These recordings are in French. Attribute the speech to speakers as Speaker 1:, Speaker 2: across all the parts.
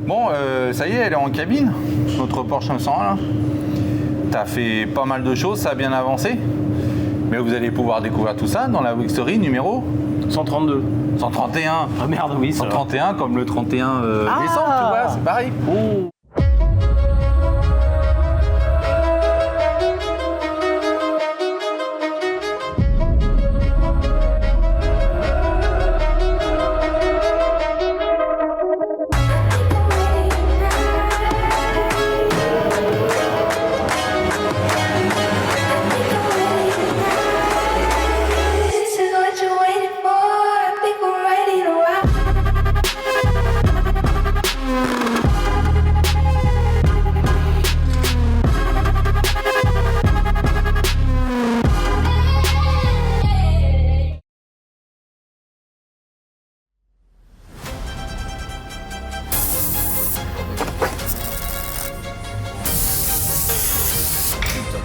Speaker 1: Bon, ça y est, elle est en cabine, notre Porsche 911 là. T'as fait pas mal de choses, ça a bien avancé. Mais vous allez pouvoir découvrir tout ça dans la Week Story numéro
Speaker 2: 132.
Speaker 1: 131.
Speaker 2: Ah merde, oui, ça
Speaker 1: 131 comme le 31 décembre, tu vois, c'est pareil.
Speaker 2: Oh.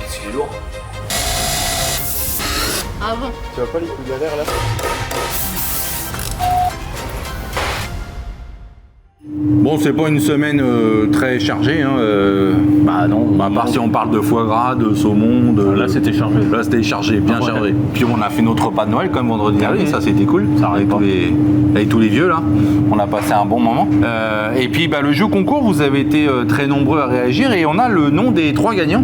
Speaker 3: C'est lourd.
Speaker 4: Ah bon?
Speaker 3: Tu vois pas les coups de l'air là?
Speaker 1: Bon, c'est pas une semaine très chargée, hein,
Speaker 2: Bah non.
Speaker 1: à part si on parle de foie gras, de saumon, de...
Speaker 2: Là c'était chargé.
Speaker 1: Là c'était chargé, bien
Speaker 2: Ah, ouais.
Speaker 1: chargé. Puis on a fait notre repas de Noël comme vendredi dernier, ça c'était cool.
Speaker 2: Ça arrête
Speaker 1: Avec tous les vieux là, on a passé un bon moment. Et puis bah, le jeu concours, vous avez été très nombreux à réagir et on a le nom des 3 gagnants.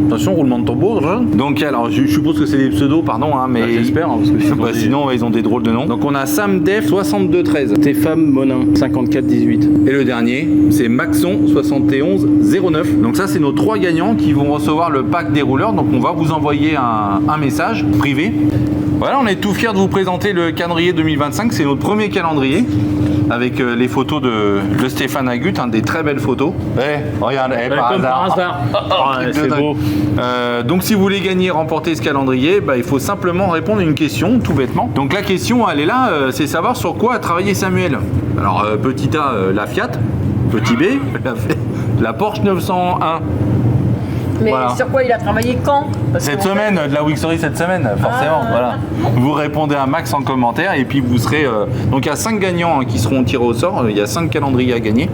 Speaker 1: Attention, roulement de tambour. Donc alors je suppose que c'est des pseudos, pardon, hein, mais...
Speaker 2: Bah, j'espère, hein, parce que
Speaker 1: bah, sinon ils ont des drôles de noms. Donc on a Sam Def 6213.
Speaker 2: Stéphane Monin, 5418.
Speaker 1: Et le dernier, c'est Maxon 7109. Donc ça, c'est nos 3 gagnants qui vont recevoir le pack des rouleurs. Donc on va vous envoyer un message privé. Voilà, on est tout fiers de vous présenter le calendrier 2025. C'est notre premier calendrier avec les photos de Stéphane Agut, hein, des très belles photos. Regarde, par hasard.
Speaker 2: C'est beau.
Speaker 1: Donc si vous voulez gagner, remporter ce calendrier, bah, il faut simplement répondre à une question, tout bêtement. Donc la question, elle est là, c'est savoir sur quoi a travaillé Samuel. Alors petit A, la Fiat, petit B, la Porsche 901.
Speaker 4: Mais
Speaker 1: Voilà.
Speaker 4: sur quoi il a travaillé quand? Parce
Speaker 1: Cette
Speaker 4: qu'en
Speaker 1: semaine, de la Week Story cette semaine, forcément. Voilà. Vous répondez à max en commentaire et puis vous serez... Donc il y a 5 gagnants qui seront tirés au sort, il y a 5 calendriers à gagner.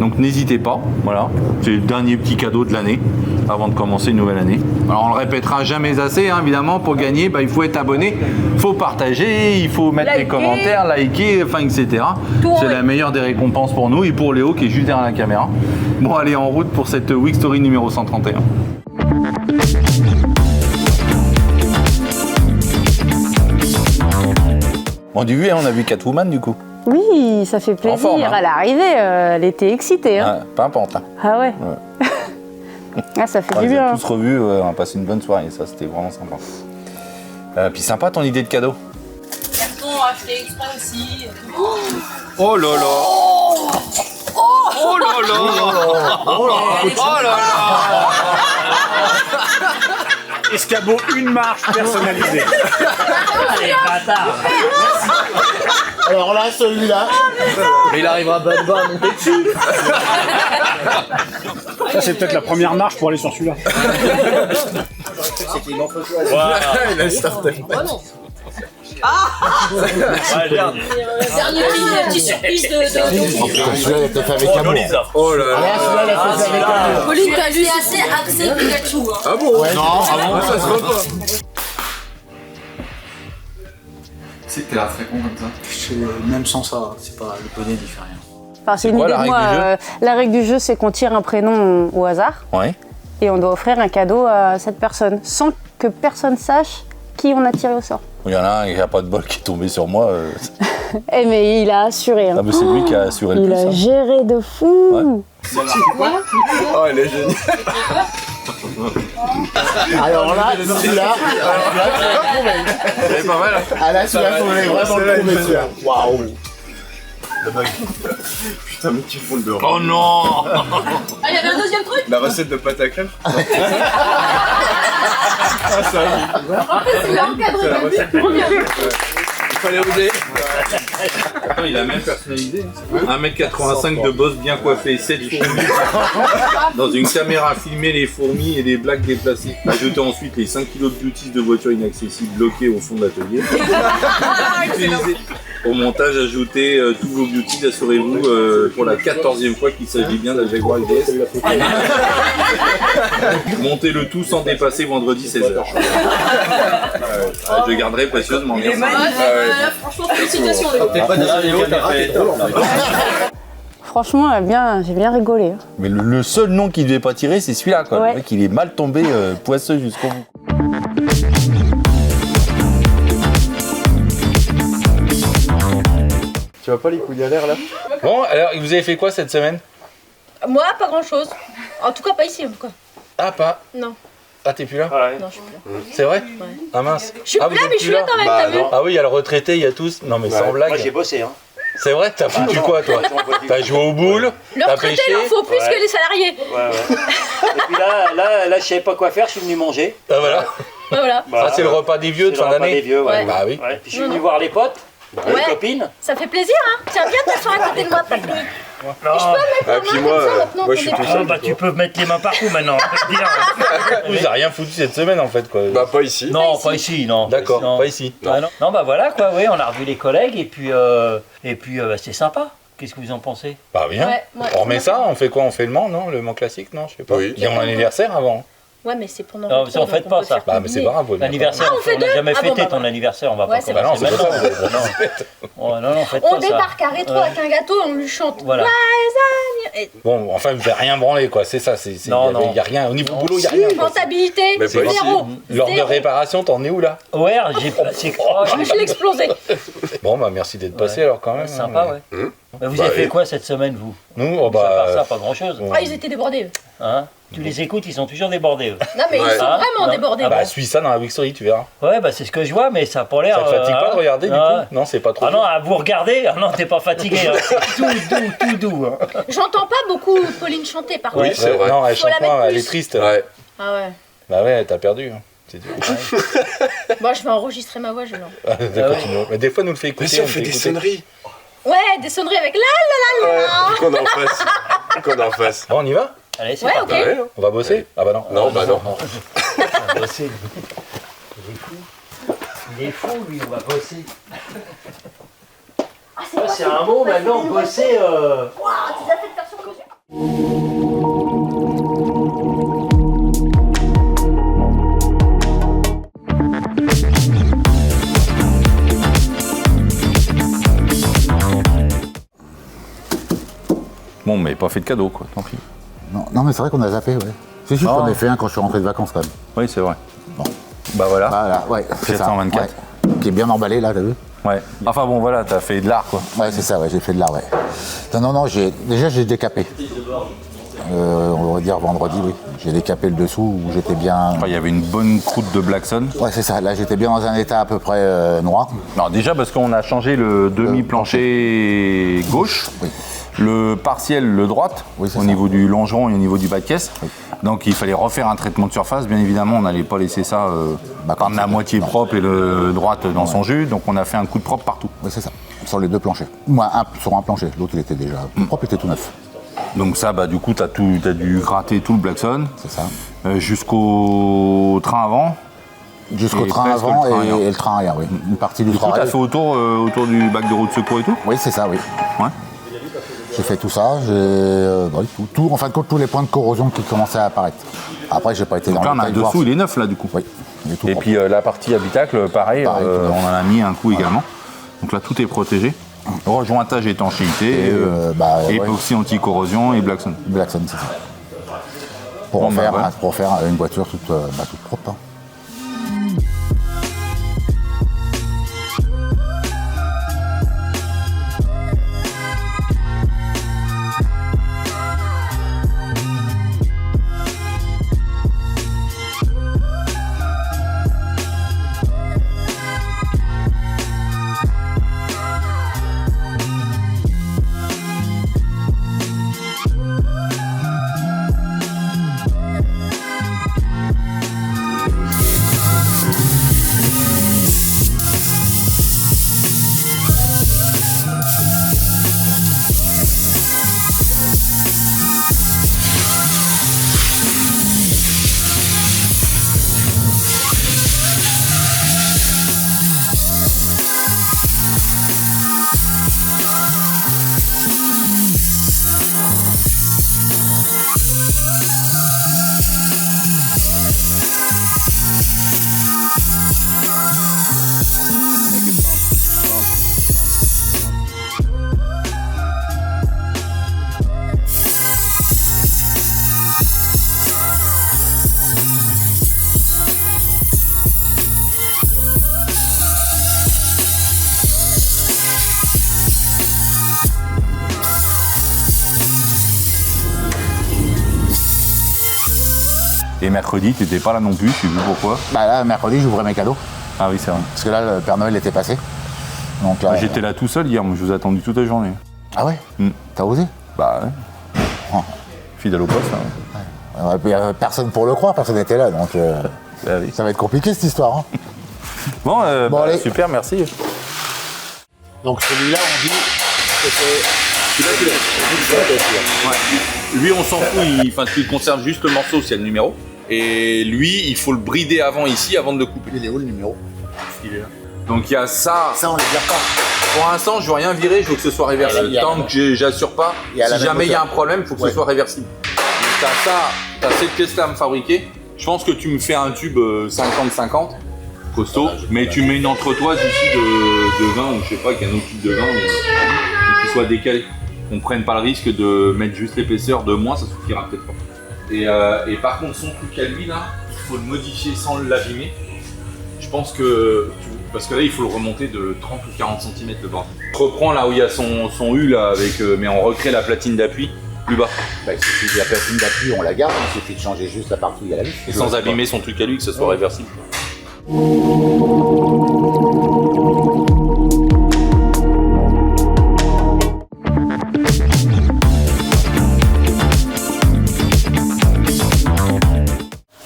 Speaker 1: Donc n'hésitez pas, voilà. C'est le dernier petit cadeau de l'année avant de commencer une nouvelle année. Alors on le répétera jamais assez, hein, évidemment, pour gagner, bah, il faut être abonné, il faut partager, il faut mettre les commentaires, liker, enfin etc. C'est la meilleure des récompenses pour nous et pour Léo qui est juste derrière la caméra. Bon, allez, en route pour cette Week Story numéro 131. On a vu, on a vu Catwoman du coup.
Speaker 5: Oui, ça fait plaisir.
Speaker 1: forme, hein.
Speaker 5: À l'arrivée, elle était excitée. Hein.
Speaker 1: Ouais, pas important.
Speaker 5: Ah ouais. Ah, ça fait
Speaker 1: On
Speaker 5: du
Speaker 1: les a
Speaker 5: bien.
Speaker 1: tous revus, on a passé une bonne soirée, ça c'était vraiment sympa. Puis sympa ton idée de cadeau.
Speaker 4: Carton acheté exprès aussi.
Speaker 1: Oh là là. Oh là là. Oh là là.
Speaker 2: Escabeau, une marche personnalisée. Allez, bâtard.
Speaker 3: Alors là, celui-là.
Speaker 2: Mais il arrivera pas à monter dessus.
Speaker 6: Ça, c'est peut-être la première marche pour aller sur celui-là.
Speaker 3: Il a starté.
Speaker 4: Dernier petit surprise de.
Speaker 3: Celui-là, il a été fait avec amour.
Speaker 1: Oh là
Speaker 3: Ah, celui-là, il a fait avec amour.
Speaker 4: Pauline, t'as lu assez Axel Pikachu. Hein.
Speaker 1: Ah bon? Ouais. Non, ça se voit pas. C'était là très con comme ça.
Speaker 6: Même sans ça, c'est pas le poney n'y fait rien.
Speaker 5: Enfin, c'est une
Speaker 1: quoi,
Speaker 5: idée
Speaker 1: la
Speaker 5: de
Speaker 1: règle
Speaker 5: moi.
Speaker 1: du jeu
Speaker 5: La règle du jeu, c'est qu'on tire un prénom au hasard
Speaker 1: Ouais.
Speaker 5: et on doit offrir un cadeau à cette personne sans que personne sache qui on a tiré au sort.
Speaker 1: Il y en a un qui a pas de bol qui est tombé sur moi.
Speaker 5: Eh mais il a assuré. Hein.
Speaker 1: Ah mais c'est lui qui a assuré le
Speaker 5: Il
Speaker 1: plus.
Speaker 5: a
Speaker 1: Hein.
Speaker 5: géré de fou.
Speaker 1: Ouais.
Speaker 3: Oh, elle est géniale. Alors là, celui-là,
Speaker 1: C'est pas mal.
Speaker 3: ah là, celui-là, faut aller vraiment le trouver, celui-là. Waouh. Putain, mais tu fous le dehors.
Speaker 1: Oh non.
Speaker 4: Ah, il y avait un deuxième truc.
Speaker 3: La recette de pâte à crème. Ah, ça,
Speaker 4: Il a encadré
Speaker 3: c'est la
Speaker 4: la vie.
Speaker 3: recette. Il fallait oser.
Speaker 1: Attends, il a même personnalisé. 1m85 de boss bien coiffé, 7 fourmis. Dans une caméra, filmer les fourmis et les blagues déplacées. Ajouter ensuite les 5 kg de beauties de voitures inaccessibles bloquées au fond de l'atelier. Utiliser Au montage, ajoutez tous vos beauties, assurez-vous pour la 14e fois qu'il s'agit bien de la Jaguar XDS. Montez le tout sans dépasser vendredi 16h. Je garderai précieusement. Merci.
Speaker 4: Franchement, félicitations.
Speaker 2: T'es pas des vidéos, t'as fait
Speaker 5: Franchement, j'ai bien rigolé. Hein.
Speaker 1: Mais le seul nom qu'il ne devait pas tirer, c'est celui-là. Quoi.
Speaker 5: Ouais.
Speaker 1: Le mec, il est mal tombé, poisseux jusqu'au bout.
Speaker 3: Tu vois pas les couilles à l'air là?
Speaker 1: Bon, alors, vous avez fait quoi cette semaine?
Speaker 4: Moi, pas grand chose. En tout cas, pas ici en tout cas.
Speaker 1: Ah, pas.
Speaker 4: Non.
Speaker 1: Ah, t'es plus là?
Speaker 4: Non, je suis plus là.
Speaker 1: C'est vrai? Ah mince.
Speaker 4: Je suis
Speaker 1: Ah,
Speaker 4: plus
Speaker 1: vous
Speaker 4: là,
Speaker 1: êtes
Speaker 4: mais je suis là quand même,
Speaker 3: Bah,
Speaker 4: t'as vu?
Speaker 3: non.
Speaker 1: Ah oui, il y a le retraité, il y a tous. Non mais sans blague.
Speaker 2: Moi j'ai bossé, hein.
Speaker 1: C'est vrai, t'as foutu quoi toi? T'as joué au boule?
Speaker 4: Le
Speaker 1: T'as
Speaker 4: retraité, il en
Speaker 1: pêché?
Speaker 4: faut plus que les salariés.
Speaker 2: Ouais. Et puis là, je savais pas quoi faire, je suis venu manger.
Speaker 1: Ah voilà.
Speaker 4: Ouais, voilà.
Speaker 1: Ça c'est le repas des vieux de
Speaker 2: C'est
Speaker 1: fin
Speaker 2: le repas
Speaker 1: d'année.
Speaker 2: des vieux, ouais.
Speaker 1: Bah oui.
Speaker 2: Ouais. Puis je suis venu voir les potes, les
Speaker 4: Ouais.
Speaker 2: copines.
Speaker 4: Ça fait plaisir, hein. Tiens, viens t'asseoir à côté de moi, Patrick.
Speaker 2: Non.
Speaker 3: Ah, puis moi, moi je suis tout seul.
Speaker 2: Bah tu peux mettre les mains partout maintenant. je veux dire.
Speaker 1: Vous avez rien foutu cette semaine en fait quoi.
Speaker 3: Bah, pas ici.
Speaker 7: Non, pas ici, non.
Speaker 1: D'accord,
Speaker 7: Non.
Speaker 1: pas ici.
Speaker 7: Ah, non. Non, bah voilà quoi, oui, on a revu les collègues et puis bah, c'est sympa. Qu'est-ce que vous en pensez?
Speaker 1: Bah bien.
Speaker 4: Ouais, ouais.
Speaker 1: On remet ça, on fait quoi? On fait le Mans, non? Le Mans classique, non? Je sais pas.
Speaker 3: Oui.
Speaker 1: Il y a mon anniversaire avant.
Speaker 4: Ouais, mais c'est pendant
Speaker 7: Non,
Speaker 4: le
Speaker 7: ça, on
Speaker 4: tour,
Speaker 7: fait
Speaker 4: donc
Speaker 7: pas
Speaker 4: peut
Speaker 7: ça.
Speaker 4: faire
Speaker 1: Bah mais c'est pas grave. vous
Speaker 7: L'anniversaire,
Speaker 4: on fait
Speaker 7: on n'a
Speaker 4: deux.
Speaker 7: jamais
Speaker 4: Ah bon,
Speaker 7: fêté
Speaker 4: bah,
Speaker 7: ton
Speaker 4: voilà.
Speaker 7: anniversaire, on va
Speaker 4: Ouais,
Speaker 7: pas
Speaker 4: c'est
Speaker 1: Bah non,
Speaker 7: commencer
Speaker 1: c'est pas
Speaker 7: maintenant.
Speaker 1: ça.
Speaker 7: Non, faites
Speaker 4: On
Speaker 7: pas ça.
Speaker 4: débarque à rétro avec un gâteau et on lui chante.
Speaker 7: Voilà.
Speaker 4: Et
Speaker 1: Bon, enfin, vous n'avez rien branlé quoi, c'est ça.
Speaker 7: Non,
Speaker 1: Il n'y a rien. Au niveau boulot, il n'y a rien. quoi.
Speaker 4: rentabilité,
Speaker 3: Mais pas ici.
Speaker 4: zéro.
Speaker 1: Lors de
Speaker 4: Zéro.
Speaker 1: réparation, t'en es où là?
Speaker 7: Ouais, j'ai c'est
Speaker 4: Je l'ai explosé.
Speaker 1: Bon bah merci d'être passé alors quand même.
Speaker 7: sympa,
Speaker 1: hein.
Speaker 7: ouais. Mais vous
Speaker 3: Bah,
Speaker 7: avez fait
Speaker 3: oui.
Speaker 7: quoi cette semaine, vous?
Speaker 1: Nous, oh,
Speaker 7: À part ça,
Speaker 1: bah.
Speaker 7: pas grand-chose.
Speaker 4: Ah, ils étaient débordés. Eux.
Speaker 7: Hein? Tu les écoutes, ils sont toujours débordés, eux.
Speaker 4: Non, mais
Speaker 3: Ouais.
Speaker 4: ils sont
Speaker 7: Ah,
Speaker 4: vraiment
Speaker 7: non.
Speaker 4: débordés.
Speaker 7: Ah
Speaker 1: Bah, suis ça dans la Big Story, tu verras.
Speaker 7: Ouais, bah c'est ce que je vois, mais ça a pas l'air...
Speaker 1: Ça te fatigue pas de regarder du
Speaker 7: ouais.
Speaker 1: coup? Non, c'est pas trop.
Speaker 7: Ah non, à vous regarder, ah non, t'es pas fatigué, hein. C'est tout doux. Hein.
Speaker 4: J'entends pas beaucoup Pauline chanter par
Speaker 3: Oui,
Speaker 4: contre.
Speaker 3: c'est vrai.
Speaker 1: Non, elle
Speaker 4: Faut
Speaker 1: chante
Speaker 4: la mettre
Speaker 1: pas, elle
Speaker 4: plus.
Speaker 1: est triste.
Speaker 3: Ouais.
Speaker 4: Ah ouais.
Speaker 1: Bah ouais, t'as perdu. Hein. C'est dur.
Speaker 4: Bon, je vais enregistrer ma voix, je vais.
Speaker 1: D'accord, mais des fois, nous le fait écouter.
Speaker 3: Mais si on
Speaker 1: le
Speaker 3: fait des
Speaker 1: écouter.
Speaker 3: sonneries.
Speaker 4: Ouais, des sonneries avec là.
Speaker 3: Ouais. Qu'on en fasse. Qu'on en fasse.
Speaker 1: Bon, on y va?
Speaker 7: Allez, c'est
Speaker 4: Ouais,
Speaker 7: parti.
Speaker 4: ok.
Speaker 3: Ouais.
Speaker 1: On va bosser? Ah bah non.
Speaker 3: Non, bah non.
Speaker 7: On va bosser. Il est fou. Il est fou, lui, on va bosser.
Speaker 4: Ah,
Speaker 7: C'est un mot maintenant, bosser...
Speaker 4: Waouh, tu as fait de version comme ça.
Speaker 1: Bon, mais pas fait de cadeau, quoi, tant pis.
Speaker 8: Non, mais c'est vrai qu'on a zappé, ouais. C'est juste
Speaker 1: Non.
Speaker 8: qu'on a fait un quand je suis rentré de vacances quand même.
Speaker 1: Oui, c'est vrai.
Speaker 8: Bon.
Speaker 1: Bah voilà.
Speaker 8: Voilà, ouais, c'est ça.
Speaker 1: 724.
Speaker 8: Ouais. Qui est bien emballé là, t'as vu?
Speaker 1: Ouais. Enfin bon, voilà, t'as fait de l'art, quoi.
Speaker 8: Ouais, c'est ça, ouais, j'ai fait de l'art, ouais. Non, déjà j'ai décapé. On va dire vendredi, oui. J'ai décapé le dessous où j'étais bien.
Speaker 1: Enfin, il y avait une bonne croûte de Blackson.
Speaker 8: Ouais, c'est ça. Là, j'étais bien dans un état à peu près noir.
Speaker 1: Alors déjà parce qu'on a changé le demi-plancher gauche,
Speaker 8: Oui.
Speaker 1: le partiel le droite,
Speaker 8: Oui, c'est
Speaker 1: au
Speaker 8: ça.
Speaker 1: niveau du longeron et au niveau du bas de caisse. Donc il fallait refaire un traitement de surface. Bien évidemment, on n'allait pas laisser ça
Speaker 8: comme
Speaker 1: la
Speaker 8: ça.
Speaker 1: moitié propre et le droite dans son jus. Donc on a fait un coup de propre partout.
Speaker 8: Oui, c'est ça. Sur les deux planchers. Moi, sur un plancher. L'autre, il était déjà propre, il était tout neuf.
Speaker 1: Donc ça, bah, du coup, t'as dû gratter tout le Blackson
Speaker 8: C'est ça.
Speaker 1: jusqu'au train avant.
Speaker 8: Jusqu'au
Speaker 1: Et
Speaker 8: train
Speaker 1: presque
Speaker 8: avant
Speaker 1: le train arrière.
Speaker 8: et le train arrière, oui. Une partie du
Speaker 1: Du coup,
Speaker 8: train
Speaker 1: t'as
Speaker 8: arrière.
Speaker 1: fait autour du bac de roue de secours et tout.
Speaker 8: Oui, c'est ça, oui.
Speaker 1: Ouais.
Speaker 8: J'ai fait tout ça, en fin de compte, tous les points de corrosion qui commençaient à apparaître. Après, j'ai pas été
Speaker 1: Donc
Speaker 8: dans
Speaker 1: là,
Speaker 8: le
Speaker 1: on a
Speaker 8: détail
Speaker 1: le
Speaker 8: de voir
Speaker 1: dessous,
Speaker 8: si-
Speaker 1: il est neuf là, du coup.
Speaker 8: Oui, il est tout
Speaker 1: Et
Speaker 8: propre.
Speaker 1: puis la partie habitacle, pareil,
Speaker 8: Pareil, tout
Speaker 1: on
Speaker 8: neuf.
Speaker 1: en a mis un coup également. Donc là, tout est protégé. Rejointage étanchéité,
Speaker 8: ouais.
Speaker 1: époxy anti-corrosion et Blackson.
Speaker 8: Blackson, c'est ça. Pour,
Speaker 1: Bon,
Speaker 8: en
Speaker 1: bah,
Speaker 8: faire,
Speaker 1: voilà.
Speaker 8: pour faire une voiture toute propre. Hein.
Speaker 1: Et mercredi, tu n'étais pas là non plus, tu sais plus pourquoi.
Speaker 8: Bah là, mercredi, j'ouvrais mes cadeaux.
Speaker 1: Ah oui, c'est vrai.
Speaker 8: Parce que là, le Père Noël était passé. Donc là,
Speaker 1: J'étais là tout seul hier, moi je vous ai attendu toute la journée.
Speaker 8: Ah ouais
Speaker 1: Mm.
Speaker 8: T'as osé?
Speaker 1: Bah ouais.
Speaker 8: Oh.
Speaker 1: Fidèle au poste. Hein.
Speaker 8: Il n'y avait personne pour le croire, personne n'était là, donc
Speaker 1: Bah oui.
Speaker 8: ça va être compliqué cette histoire. Hein.
Speaker 1: Bon,
Speaker 8: Bon, allez.
Speaker 1: super, merci.
Speaker 2: Donc celui-là, on dit que c'est...
Speaker 1: Ouais. Lui, on s'en fout, il conserve juste le morceau, c'est le numéro. Et lui, il faut le brider avant ici, avant de le couper.
Speaker 8: Il est où le numéro?
Speaker 1: Il est là. Donc il y a ça.
Speaker 8: Ça, on les vire pas.
Speaker 1: Pour l'instant, je veux rien virer, je veux que ce soit réversible. Tant que j'assure pas,
Speaker 8: Il y a la
Speaker 1: si
Speaker 8: même
Speaker 1: jamais il y a un
Speaker 8: hauteur.
Speaker 1: problème, il faut que ce soit réversible. Donc t'as ça, t'as cette pièce-là à me fabriquer. Je pense que tu me fais un tube 50-50, costaud, mais tu mets une entretoise ici de 20, ou je sais pas, qu'il y a un autre tube de 20, et qu'il soit décalé. On prenne pas le risque de mettre juste l'épaisseur de moins, ça suffira peut-être pas. Et par contre, son truc à lui là, il faut le modifier sans l'abîmer. Je pense que, parce que là il faut le remonter de 30 ou 40 cm de bord. Je reprends là où il y a son U là, avec, mais on recrée la platine d'appui plus bas.
Speaker 8: Bah, il suffit de la platine d'appui, on la garde, il suffit de changer juste la partie où il y a la vis.
Speaker 1: Et sans abîmer son truc à lui, que ce soit réversible.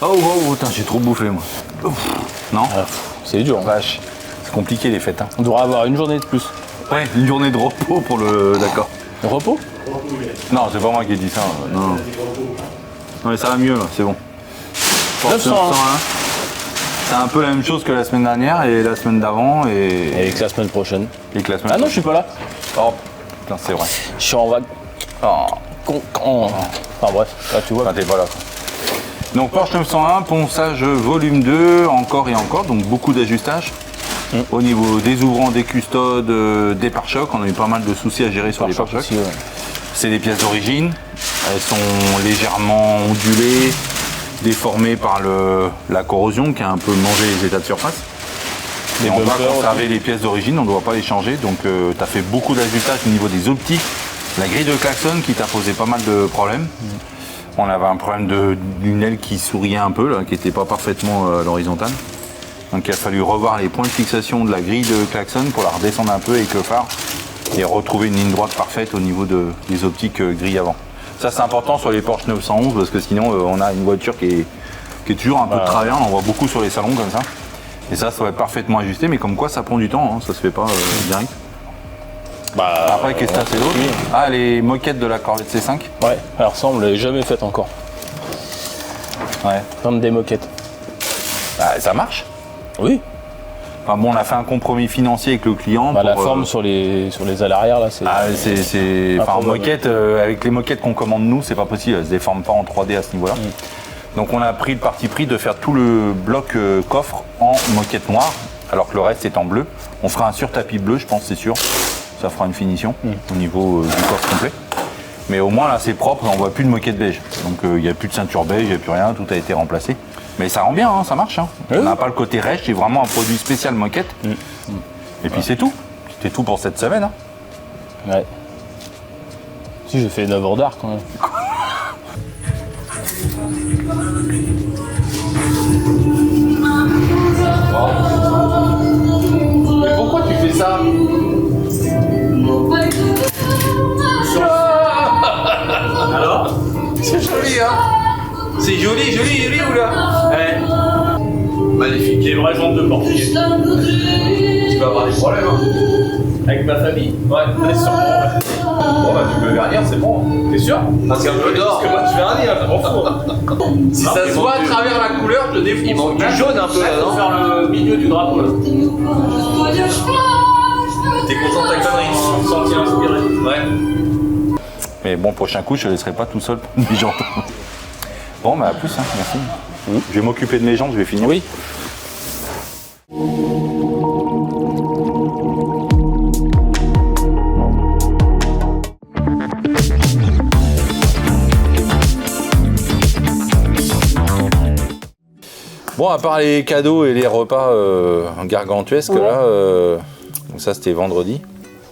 Speaker 1: Oh, putain, j'ai trop bouffé moi. Ouf. Non
Speaker 9: C'est dur.
Speaker 1: Vache. C'est compliqué les fêtes. Hein.
Speaker 9: On devrait avoir une journée de plus.
Speaker 1: Ouais, une journée de repos pour le. D'accord.
Speaker 9: Le repos?
Speaker 1: Non, c'est pas moi qui ai dit ça. Non. Non, mais ça va mieux là, c'est bon.
Speaker 9: 901.
Speaker 1: C'est un peu la même chose que la semaine dernière et la semaine d'avant
Speaker 9: Et que la semaine prochaine.
Speaker 1: et que la semaine.
Speaker 9: Ah non, je suis pas là.
Speaker 1: Oh, putain, c'est vrai.
Speaker 9: Je suis en vague.
Speaker 1: Oh.
Speaker 9: Enfin bref, là tu vois.
Speaker 1: Enfin, t'es pas là. Donc Porsche 901, ponçage volume 2, encore et encore, donc beaucoup d'ajustages. Au niveau des ouvrants, des custodes, des pare-chocs, on a eu pas mal de soucis à gérer sur les pare-chocs.
Speaker 9: Aussi, ouais.
Speaker 1: C'est des pièces d'origine, elles sont légèrement ondulées, déformées par la corrosion qui a un peu mangé les états de surface. Et on va conserver les pièces d'origine, on ne doit pas les changer, donc tu as fait beaucoup d'ajustages au niveau des optiques, la grille de klaxon qui t'a posé pas mal de problèmes. On avait un problème d'une aile qui souriait un peu, là, qui n'était pas parfaitement à l'horizontale. Donc il a fallu revoir les points de fixation de la grille de klaxon pour la redescendre un peu avec le phare et retrouver une ligne droite parfaite au niveau des optiques grille avant. Ça c'est important sur les Porsche 911 parce que sinon on a une voiture qui est toujours un peu de travers, on en voit beaucoup sur les salons comme ça. Et ça doit être parfaitement ajusté, mais comme quoi ça prend du temps, hein, ça se fait pas direct. Après qu'est-ce que c'est d'autre? Ah, les moquettes de la Corvette C5.
Speaker 9: Ouais, elle ressemble, elle est jamais faite encore.
Speaker 1: Ouais.
Speaker 9: Comme des moquettes.
Speaker 1: Bah, ça marche.
Speaker 9: Oui.
Speaker 1: Enfin bon, on a fait un compromis financier avec le client.
Speaker 9: Bah,
Speaker 1: pour,
Speaker 9: la forme sur les ailes arrière là, c'est.
Speaker 1: Ah, c'est enfin, en
Speaker 9: improbable.
Speaker 1: moquette, avec les moquettes qu'on commande nous, c'est pas possible, elles se déforment pas en 3D à ce niveau-là. Donc on a pris le parti pris de faire tout le bloc coffre en moquette noire, alors que le reste est en bleu. On fera un sur-tapis bleu, je pense, c'est sûr. Ça fera une finition au niveau du coffre complet. Mais au moins là c'est propre, on voit plus de moquette beige. Donc il n'y a plus de ceinture beige, il n'y a plus rien, tout a été remplacé. Mais ça rend bien, hein, ça marche. Hein. On n'a pas le côté rêche, c'est vraiment un produit spécial moquette. Et puis c'est tout. C'était tout pour cette semaine. Hein.
Speaker 9: Ouais. Si j'ai fait 9 heures d'art quand même.
Speaker 1: Mais pourquoi tu fais ça? Alors? C'est joli, hein? C'est joli, joli, joli ou là? Ouais. Magnifique.
Speaker 7: J'ai une vraie jambe de portugais.
Speaker 1: Tu vas avoir des problèmes, hein?
Speaker 7: Avec ma famille. Ouais, sûrement.
Speaker 1: Bon, bah tu peux vernir, c'est bon.
Speaker 7: T'es sûr?
Speaker 1: Parce qu'un peu d'or.
Speaker 7: Parce que moi je vernis, je m'en fous.
Speaker 1: Si ça se voit à travers la couleur, je te défonce.
Speaker 7: Il manque du jaune un peu là,
Speaker 1: Faut
Speaker 7: non?
Speaker 1: faire le milieu du drapeau là. T'es content de ta connerie?
Speaker 7: Senti inspiré.
Speaker 1: Ouais. Mais bon, prochain coup, je ne laisserai pas tout seul pour mes jantes. Bon, bah à plus, hein, merci. Je vais m'occuper de mes jantes, je vais finir. Oui. Bon, à part les cadeaux et les repas gargantuesques, là, ça c'était vendredi.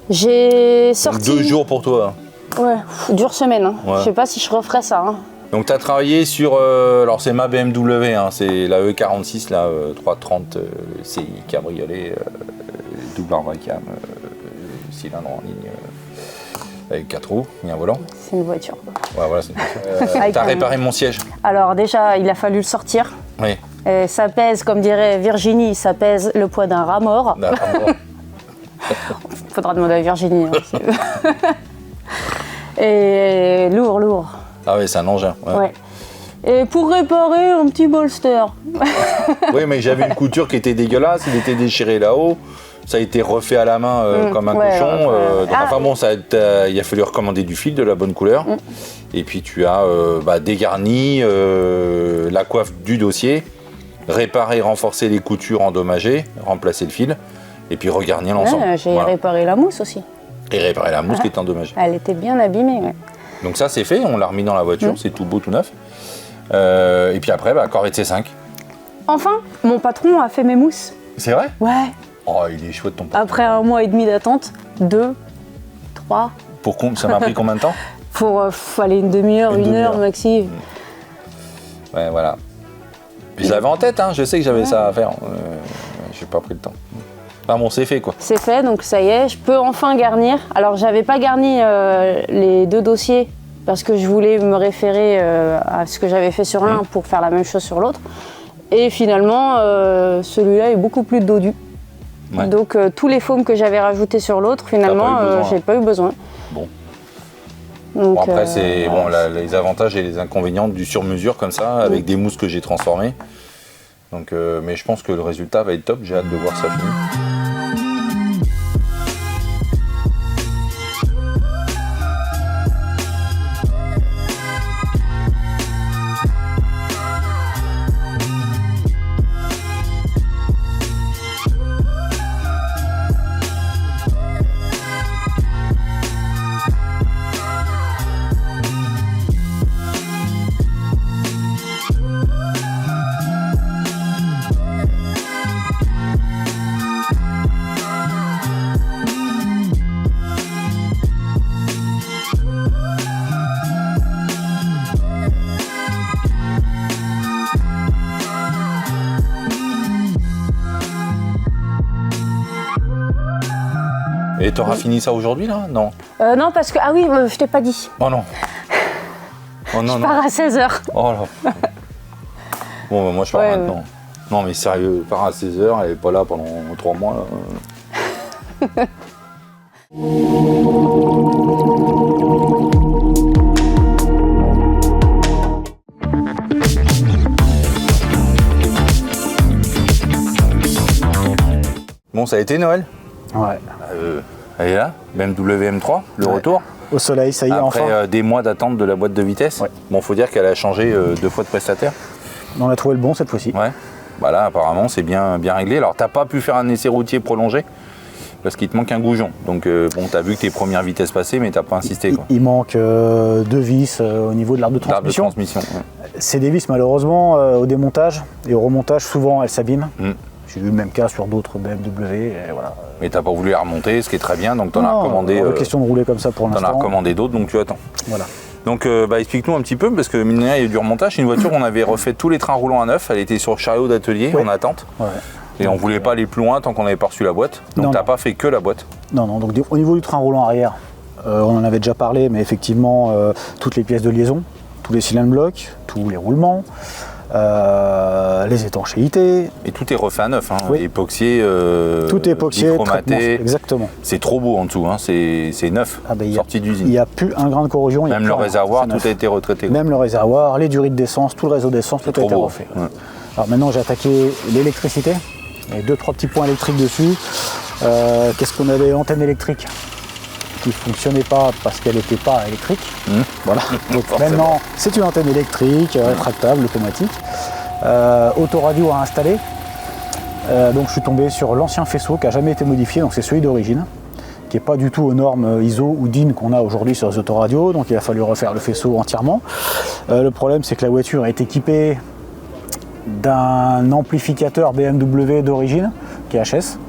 Speaker 5: J'ai sorti...
Speaker 1: Donc 2 jours pour toi.
Speaker 5: Ouais, dure semaine. Hein.
Speaker 1: Ouais.
Speaker 5: Je sais pas si je referais ça. Hein.
Speaker 1: Donc tu as travaillé sur, alors c'est ma BMW, hein, c'est la E46, la 330 CI cabriolet, double embraycam, cylindre en ligne, avec 4 roues, et un volant.
Speaker 5: C'est une voiture.
Speaker 1: Ouais, voilà, c'est une voiture. T'as réparé mon siège.
Speaker 5: Alors déjà, il a fallu le sortir.
Speaker 1: Oui.
Speaker 5: Ça pèse, comme dirait Virginie, ça pèse le poids d'un rat mort. Faudra demander à Virginie. Hein, et lourd.
Speaker 1: Ah oui, c'est un engin.
Speaker 5: Ouais. Et pour réparer un petit bolster.
Speaker 1: Oui, mais j'avais une couture qui était dégueulasse, il était déchiré là-haut. Ça a été refait à la main comme un cochon. Enfin bon, il a fallu recommander du fil de la bonne couleur. Et puis tu as dégarni la coiffe du dossier, réparé, renforcé les coutures endommagées, remplacé le fil, et puis regarni l'ensemble.
Speaker 5: Ouais, j'ai réparé la mousse aussi.
Speaker 1: Et réparé la mousse qui est endommagée.
Speaker 5: Elle était bien abîmée. Ouais.
Speaker 1: Donc ça c'est fait, on l'a remis dans la voiture, c'est tout beau, tout neuf. Et puis après, Corvette C5.
Speaker 5: Enfin, mon patron a fait mes mousses.
Speaker 1: C'est vrai?
Speaker 5: Ouais.
Speaker 1: Oh, il est chouette ton patron.
Speaker 5: Après 1 mois et demi d'attente, 2, 3.
Speaker 1: Ça m'a pris combien de temps?
Speaker 5: Pour aller une demi-heure, une heure maxi.
Speaker 1: Ouais, voilà. Puis je l'avais en tête, hein, je sais que j'avais ça à faire. J'ai pas pris le temps. Enfin bon, c'est fait quoi.
Speaker 5: C'est fait, donc ça y est, je peux enfin garnir. Alors j'avais pas garni les 2 dossiers parce que je voulais me référer à ce que j'avais fait sur l'un pour faire la même chose sur l'autre. Et finalement, celui-là est beaucoup plus dodu. Ouais. Donc tous les foams que j'avais rajoutés sur l'autre, finalement, j'ai pas eu besoin.
Speaker 1: Bon.
Speaker 5: Donc,
Speaker 1: bon après, c'est les avantages et les inconvénients du sur-mesure comme ça, avec des mousses que j'ai transformées. Donc, mais je pense que le résultat va être top, j'ai hâte de voir ça fini. Et t'auras fini ça aujourd'hui là? Non.
Speaker 5: Non, parce que. Ah oui, je t'ai pas dit.
Speaker 1: Oh non. Oh non,
Speaker 5: je pars à 16h.
Speaker 1: Oh là. Bon, bah, moi je pars maintenant. Non, mais sérieux, je pars à 16h, elle est pas là pendant 3 mois. Là. Bon, ça a été Noël?
Speaker 6: Ouais.
Speaker 1: Elle est là, BMW M3, le retour.
Speaker 6: Au soleil, ça y est, enfin.
Speaker 1: Après des mois d'attente de la boîte de vitesse. Ouais. Bon, faut dire qu'elle a changé 2 fois de prestataire.
Speaker 6: On a trouvé le bon cette fois-ci.
Speaker 1: Ouais. Bah là, apparemment, c'est bien réglé. Alors, t'as pas pu faire un essai routier prolongé parce qu'il te manque un goujon. Donc, bon, t'as vu que tes premières vitesses passées, mais t'as pas insisté. Quoi.
Speaker 6: Il manque 2 vis au niveau de l'arbre de transmission.
Speaker 1: Ouais.
Speaker 6: C'est des vis, malheureusement, au démontage et au remontage, souvent, elles s'abîment. J'ai eu le même cas sur d'autres BMW. Et voilà.
Speaker 1: Mais t'as pas voulu la remonter, ce qui est très bien, donc t'en as recommandé.
Speaker 6: Pas question de rouler comme ça pour l'instant.
Speaker 1: T'en as recommandé d'autres, donc tu attends.
Speaker 6: Voilà.
Speaker 1: Donc explique-nous un petit peu, parce que mine de rien, il y a eu du remontage. C'est une voiture, on avait refait tous les trains roulants à neuf. Elle était sur chariot d'atelier en attente. Ouais. Et on voulait pas aller plus loin tant qu'on n'avait pas reçu la boîte. Donc t'as pas fait que la boîte.
Speaker 6: Non. Donc au niveau du train roulant arrière, on en avait déjà parlé, mais effectivement, toutes les pièces de liaison, tous les cylindres blocs, tous les roulements. Les étanchéités.
Speaker 1: Et tout est refait à neuf, hein.
Speaker 6: Oui.
Speaker 1: Époxié,
Speaker 6: tout est époxié,
Speaker 1: chromaté.
Speaker 6: Exactement.
Speaker 1: C'est trop beau en dessous, hein. C'est neuf, sorti d'usine.
Speaker 6: Il n'y a plus un grain de corrosion.
Speaker 1: Même le réservoir, tout a été retraité.
Speaker 6: Même le réservoir, les durits d'essence, tout le réseau d'essence, tout a été refait. Ouais. Alors maintenant, j'ai attaqué l'électricité. Il y a 2-3 petits points électriques dessus. Qu'est-ce qu'on avait? Antenne électrique. qui ne fonctionnait pas parce qu'elle n'était pas électrique. Voilà. Donc
Speaker 1: Forcément.
Speaker 6: maintenant, c'est une antenne électrique, rétractable, automatique. Autoradio à installer. Donc je suis tombé sur l'ancien faisceau qui n'a jamais été modifié, donc c'est celui d'origine, qui n'est pas du tout aux normes ISO ou DIN qu'on a aujourd'hui sur les autoradios, donc il a fallu refaire le faisceau entièrement. Le problème, c'est que la voiture est équipée d'un amplificateur BMW d'origine, qui est HS.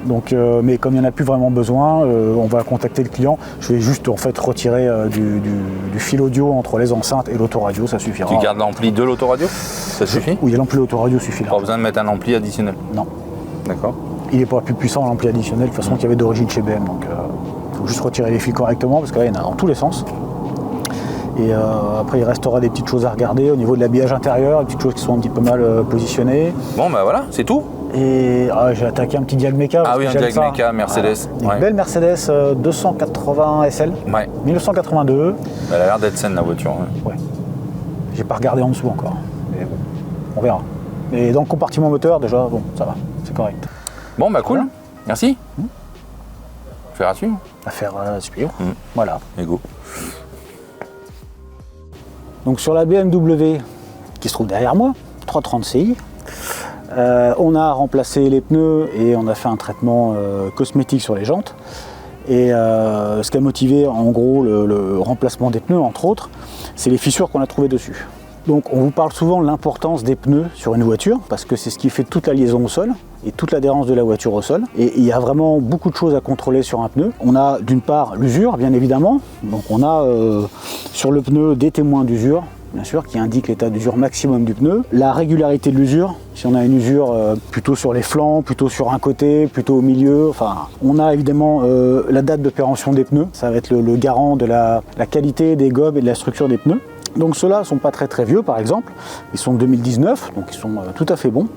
Speaker 6: Donc, mais comme il n'y en a plus vraiment besoin, on va contacter le client. Je vais juste en fait retirer du fil audio entre les enceintes et l'autoradio, ça suffira.
Speaker 1: Tu gardes l'ampli de l'autoradio? Ça suffit?
Speaker 6: Oui, l'ampli autoradio suffit là.
Speaker 1: Pas besoin de mettre un ampli additionnel?
Speaker 6: Non.
Speaker 1: D'accord.
Speaker 6: Il n'est pas plus puissant l'ampli additionnel, de toute façon, qu'il y avait d'origine chez BM. Donc il faut juste retirer les fils correctement, parce qu'il y en a dans tous les sens. Et après, il restera des petites choses à regarder au niveau de l'habillage intérieur, des petites choses qui sont un petit peu mal positionnées.
Speaker 1: Bon, bah voilà, c'est tout.
Speaker 6: Et j'ai attaqué un petit Diag Meca.
Speaker 1: Ah oui, un Diag Meca, Mercedes.
Speaker 6: Voilà. Une belle Mercedes 280 SL,
Speaker 1: Ouais.
Speaker 6: 1982.
Speaker 1: Elle a l'air d'être saine, la voiture.
Speaker 6: Ouais. J'ai pas regardé en dessous encore, mais bon, on verra. Et dans le compartiment moteur, déjà, bon, ça va, c'est correct.
Speaker 1: Bon, bah cool.
Speaker 6: Voilà.
Speaker 1: Merci. Faire à suivre.
Speaker 6: Affaire à suivre. Voilà.
Speaker 1: Et go.
Speaker 6: Donc sur la BMW qui se trouve derrière moi, 330 Ci, on a remplacé les pneus et on a fait un traitement cosmétique sur les jantes. Et ce qui a motivé en gros le remplacement des pneus, entre autres, c'est les fissures qu'on a trouvées dessus. Donc on vous parle souvent de l'importance des pneus sur une voiture, parce que c'est ce qui fait toute la liaison au sol et toute l'adhérence de la voiture au sol. Et il y a vraiment beaucoup de choses à contrôler sur un pneu. On a d'une part l'usure, bien évidemment. Donc on a sur le pneu des témoins d'usure, bien sûr, qui indiquent l'état d'usure maximum du pneu. La régularité de l'usure, si on a une usure plutôt sur les flancs, plutôt sur un côté, plutôt au milieu. Enfin, on a évidemment la date de péremption des pneus. Ça va être le garant de la qualité des gobes et de la structure des pneus. Donc ceux-là ne sont pas très très vieux par exemple, ils sont de 2019, donc ils sont tout à fait bons.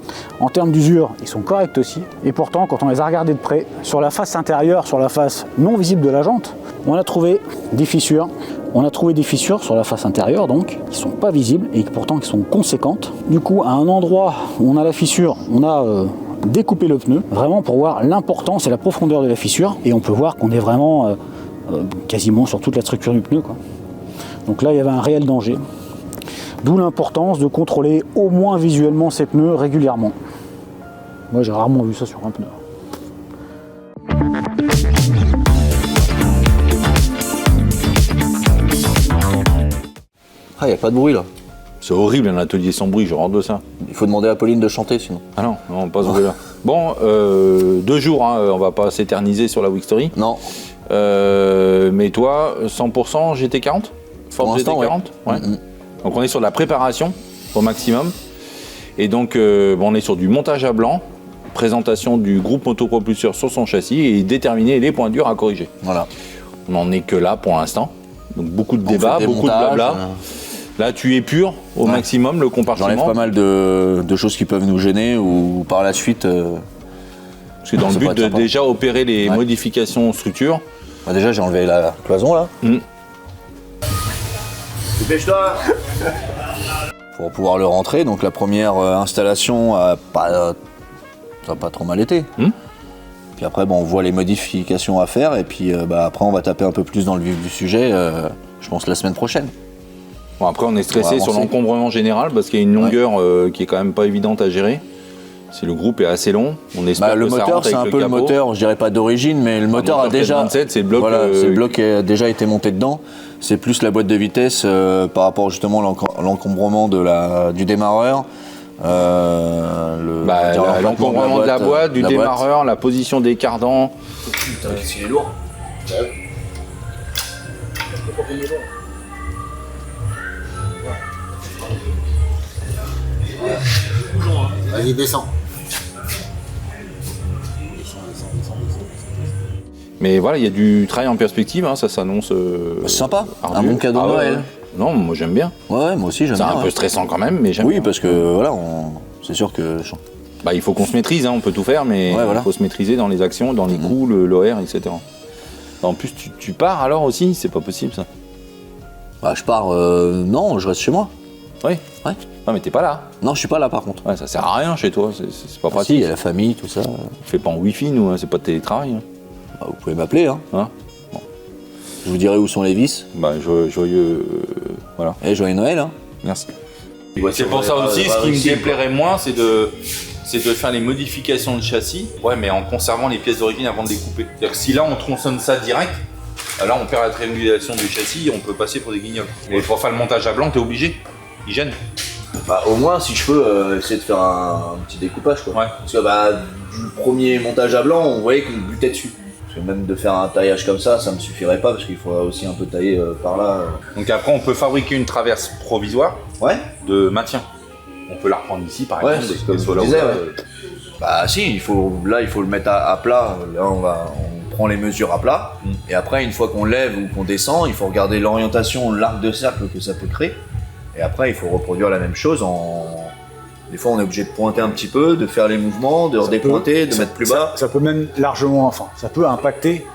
Speaker 6: En termes d'usure, ils sont corrects aussi. Et pourtant, quand on les a regardés de près, sur la face intérieure, sur la face non visible de la jante, on a trouvé des fissures. On a trouvé des fissures sur la face intérieure, donc, qui ne sont pas visibles et pourtant qui sont conséquentes. Du coup, à un endroit où on a la fissure, on a découpé le pneu, vraiment pour voir l'importance et la profondeur de la fissure. Et on peut voir qu'on est vraiment quasiment sur toute la structure du pneu, quoi. Donc là, il y avait un réel danger. D'où l'importance de contrôler au moins visuellement ces pneus régulièrement. Moi, j'ai rarement vu ça sur un pneu.
Speaker 10: Ah, il n'y a pas de bruit là.
Speaker 1: C'est horrible un atelier sans bruit, je rentre de ça.
Speaker 10: Il faut demander à Pauline de chanter sinon.
Speaker 1: Ah non, non, pas ce bruit-là. Bon, 2 jours, hein, on va pas s'éterniser sur la Wixtory.
Speaker 10: Non.
Speaker 1: Mais toi, 100% GT40 Ford GT40 ouais. Donc on est sur de la préparation au maximum. Et donc on est sur du montage à blanc, présentation du groupe motopropulseur sur son châssis et déterminer les points durs à corriger.
Speaker 10: Voilà.
Speaker 1: On n'en est que là pour l'instant. Donc beaucoup de débats, beaucoup de blabla. Là tu es pur au maximum, le compartiment.
Speaker 10: J'enlève pas mal de choses qui peuvent nous gêner ou par la suite...
Speaker 1: Parce que dans le but de déjà opérer les modifications structure.
Speaker 10: Bah déjà j'ai enlevé la cloison là. Dépêche-toi. Pour pouvoir le rentrer, donc la première installation ça n'a pas trop mal été. Puis après on voit les modifications à faire et puis après on va taper un peu plus dans le vif du sujet, je pense la semaine prochaine.
Speaker 1: Bon, après on est stressé sur l'encombrement général parce qu'il y a une longueur qui est quand même pas évidente à gérer. Si le groupe est assez long, on espère
Speaker 10: le
Speaker 1: que ça
Speaker 10: moteur,
Speaker 1: rentre
Speaker 10: c'est
Speaker 1: avec
Speaker 10: un peu le moteur, je dirais pas d'origine, mais le moteur a déjà...
Speaker 1: 27, c'est le bloc,
Speaker 10: c'est le bloc qui a déjà été monté dedans. C'est plus la boîte de vitesse par rapport justement à l'encombrement du démarreur.
Speaker 1: L'encombrement de la boîte, du démarreur, la position des cardans.
Speaker 10: Putain, qu'est-ce qu'il est lourd.
Speaker 8: Vas-y, descends.
Speaker 1: Mais voilà, il y a du travail en perspective, hein, ça s'annonce.
Speaker 10: C'est sympa,
Speaker 1: ardu.
Speaker 10: un bon cadeau de Noël.
Speaker 1: Non, moi j'aime bien.
Speaker 10: Ouais, moi aussi j'aime bien.
Speaker 1: C'est un peu stressant quand même, mais j'aime bien.
Speaker 10: Oui, parce que voilà, c'est sûr que.
Speaker 1: Il faut qu'on se maîtrise, hein, on peut tout faire, mais il faut se maîtriser dans les actions, dans les coups, l'OR, etc. En plus, tu pars alors aussi, c'est pas possible ça.
Speaker 10: Je pars, non, je reste chez moi.
Speaker 1: Oui. Non, mais t'es pas là.
Speaker 10: Non, je suis pas là par contre.
Speaker 1: Ouais, ça sert à rien chez toi, c'est pas pratique.
Speaker 10: Si, il y a la famille, tout ça.
Speaker 1: On fait pas en wifi, nous, hein, c'est pas de télétravail. Hein.
Speaker 10: Vous pouvez m'appeler, hein.
Speaker 1: Bon.
Speaker 10: Je vous dirai où sont les vis.
Speaker 1: Bah, joyeux. Voilà.
Speaker 10: Et joyeux Noël, hein.
Speaker 1: Merci. C'est pour ça aussi, ce qui me déplairait moins, c'est de faire les modifications de châssis, ouais, mais en conservant les pièces d'origine avant de les couper. C'est-à-dire que si là on tronçonne ça direct, là on perd la triangulation du châssis et on peut passer pour des guignols. Et pour faire le montage à blanc, t'es obligé. Il gêne.
Speaker 10: Bah, au moins, si je peux essayer de faire un petit découpage, quoi.
Speaker 1: Ouais.
Speaker 10: Parce que du premier montage à blanc, on voyait qu'on butait dessus. Parce que même de faire un taillage comme ça me suffirait pas parce qu'il faudrait aussi un peu tailler par là.
Speaker 1: Donc après, on peut fabriquer une traverse provisoire de maintien. On peut la reprendre ici, par exemple,
Speaker 10: c'est comme je disais, Bah si, il faut le mettre à plat. Là, on prend les mesures à plat. Et après, une fois qu'on lève ou qu'on descend, il faut regarder l'orientation, l'arc de cercle que ça peut créer. Et après, il faut reproduire la même chose Des fois, on est obligé de pointer un petit peu, de faire les mouvements, de redépointer, de mettre plus bas.
Speaker 6: Ça peut même largement, ça peut impacter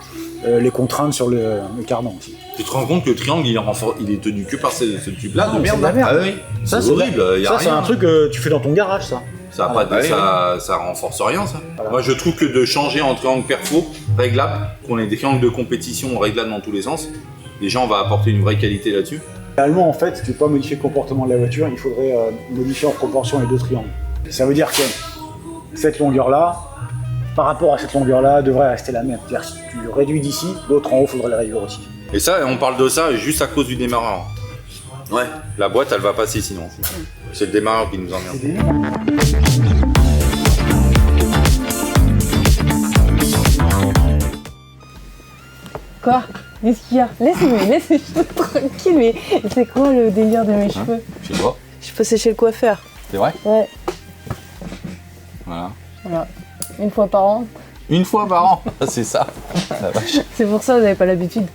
Speaker 6: les contraintes sur le cardan aussi.
Speaker 1: Tu te rends compte que le triangle, il est tenu que par ce tube-là de merde,
Speaker 6: c'est de la merde.
Speaker 1: Ah oui,
Speaker 6: Ça,
Speaker 1: c'est horrible.
Speaker 6: Ça, c'est un truc que tu fais dans ton garage, ça.
Speaker 1: Ça renforce rien, ça. Voilà. Moi, je trouve que de changer en triangle perfo réglable, qu'on ait des triangles de compétition réglables dans tous les sens, déjà, on va apporter une vraie qualité là-dessus.
Speaker 6: Idéalement, en fait, tu ne peux pas modifier le comportement de la voiture, il faudrait modifier en proportion les deux triangles. Ça veut dire que cette longueur-là, par rapport à cette longueur-là, devrait rester la même. C'est-à-dire que si tu réduis d'ici, l'autre en haut, il faudrait le réduire aussi.
Speaker 1: Et ça, on parle de ça juste à cause du démarreur.
Speaker 10: Ouais.
Speaker 1: La boîte, elle va passer sinon. C'est le démarreur qui nous emmerde.
Speaker 5: Quoi? Qu'est-ce qu'il y a? Laisse-moi tranquille, mais c'est quoi le délire de mes cheveux?
Speaker 1: Je sais pas.
Speaker 5: Je peux sécher le coiffeur.
Speaker 1: C'est vrai?
Speaker 5: Ouais.
Speaker 1: Voilà.
Speaker 5: Une fois par an.
Speaker 1: Une fois par an, c'est ça. La vache.
Speaker 5: C'est pour ça que vous n'avez pas l'habitude.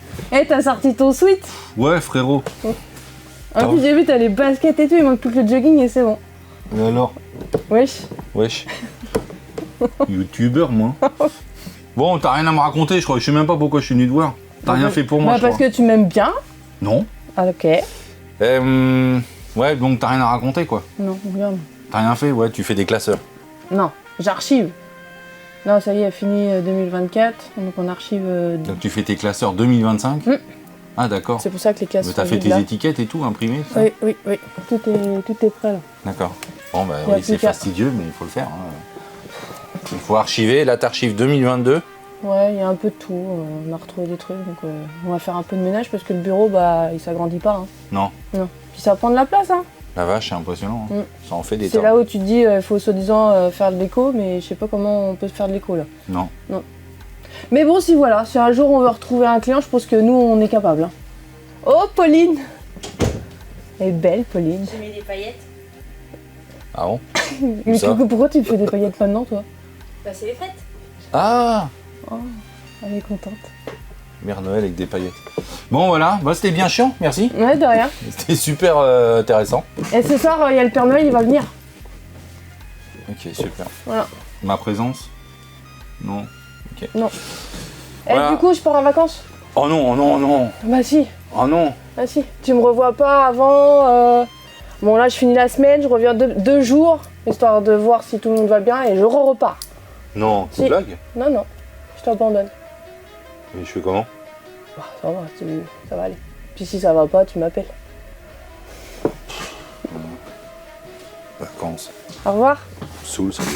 Speaker 5: T'as sorti ton sweat?
Speaker 1: Ouais, frérot.
Speaker 5: En plus, j'ai vu, t'as les baskets et tout, il manque plus que le jogging et c'est bon.
Speaker 1: Et alors?
Speaker 5: Wesh.
Speaker 1: Youtubeur, moi. Bon, t'as rien à me raconter, je crois. Je sais même pas pourquoi je suis venu te voir. T'as rien fait pour moi,
Speaker 5: parce que tu m'aimes bien.
Speaker 1: Non.
Speaker 5: Ah, ok.
Speaker 1: Ouais, donc t'as rien à raconter, quoi.
Speaker 5: Non, regarde.
Speaker 1: T'as rien fait? Ouais, tu fais des classeurs.
Speaker 5: Non, j'archive. Non, ça y est, fini 2024, donc on archive...
Speaker 1: Donc tu fais tes classeurs 2025? Ah, d'accord.
Speaker 5: C'est pour ça que les classes...
Speaker 1: Mais t'as fait tes étiquettes et tout, imprimées?
Speaker 5: Oui. Tout est prêt, là.
Speaker 1: D'accord. Bon, bah oui, c'est fastidieux, mais il faut le faire. Il faut archiver. Là, t'archives 2022.
Speaker 5: Ouais, il y a un peu de tout. On a retrouvé des trucs, donc on va faire un peu de ménage parce que le bureau, il s'agrandit pas. Hein.
Speaker 1: Non.
Speaker 5: Puis ça prend de la place, hein.
Speaker 1: La vache, c'est impressionnant. Hein. Ça en fait des
Speaker 5: C'est
Speaker 1: tas.
Speaker 5: là où tu te dis, il faut soi-disant faire de l'éco, mais je sais pas comment on peut faire de l'éco, là.
Speaker 1: Non.
Speaker 5: Mais bon, si un jour on veut retrouver un client, je pense que nous, on est capable. Hein. Oh, Pauline! Elle est belle, Pauline.
Speaker 4: J'ai mis des paillettes.
Speaker 1: Ah bon?
Speaker 5: Mais pourquoi tu me fais des paillettes maintenant, toi?
Speaker 4: Bah, c'est les fêtes.
Speaker 1: Ah!
Speaker 5: Oh, elle est contente.
Speaker 1: Mère Noël avec des paillettes. Bon, voilà. Bah, c'était bien chiant, merci.
Speaker 5: Ouais, de rien.
Speaker 1: C'était super intéressant.
Speaker 5: Et ce soir, il y a le Père Noël, il va venir.
Speaker 1: Ok, super.
Speaker 5: Voilà.
Speaker 1: Ma présence? Non. Ok.
Speaker 5: Non.
Speaker 1: Voilà.
Speaker 5: Et du coup, je pars en vacances?
Speaker 1: Oh non.
Speaker 5: Bah si.
Speaker 1: Oh non.
Speaker 5: Ah si. Tu me revois pas avant... Bon, là, je finis la semaine, je reviens 2 jours, histoire de voir si tout le monde va bien, et je repars.
Speaker 1: Non, tu blagues?
Speaker 5: Non. Je t'abandonne.
Speaker 1: Et je fais comment?
Speaker 5: Bah, ça va aller. Puis si ça va pas, tu m'appelles.
Speaker 1: Vacances.
Speaker 5: Au revoir.
Speaker 1: Saoul, ça me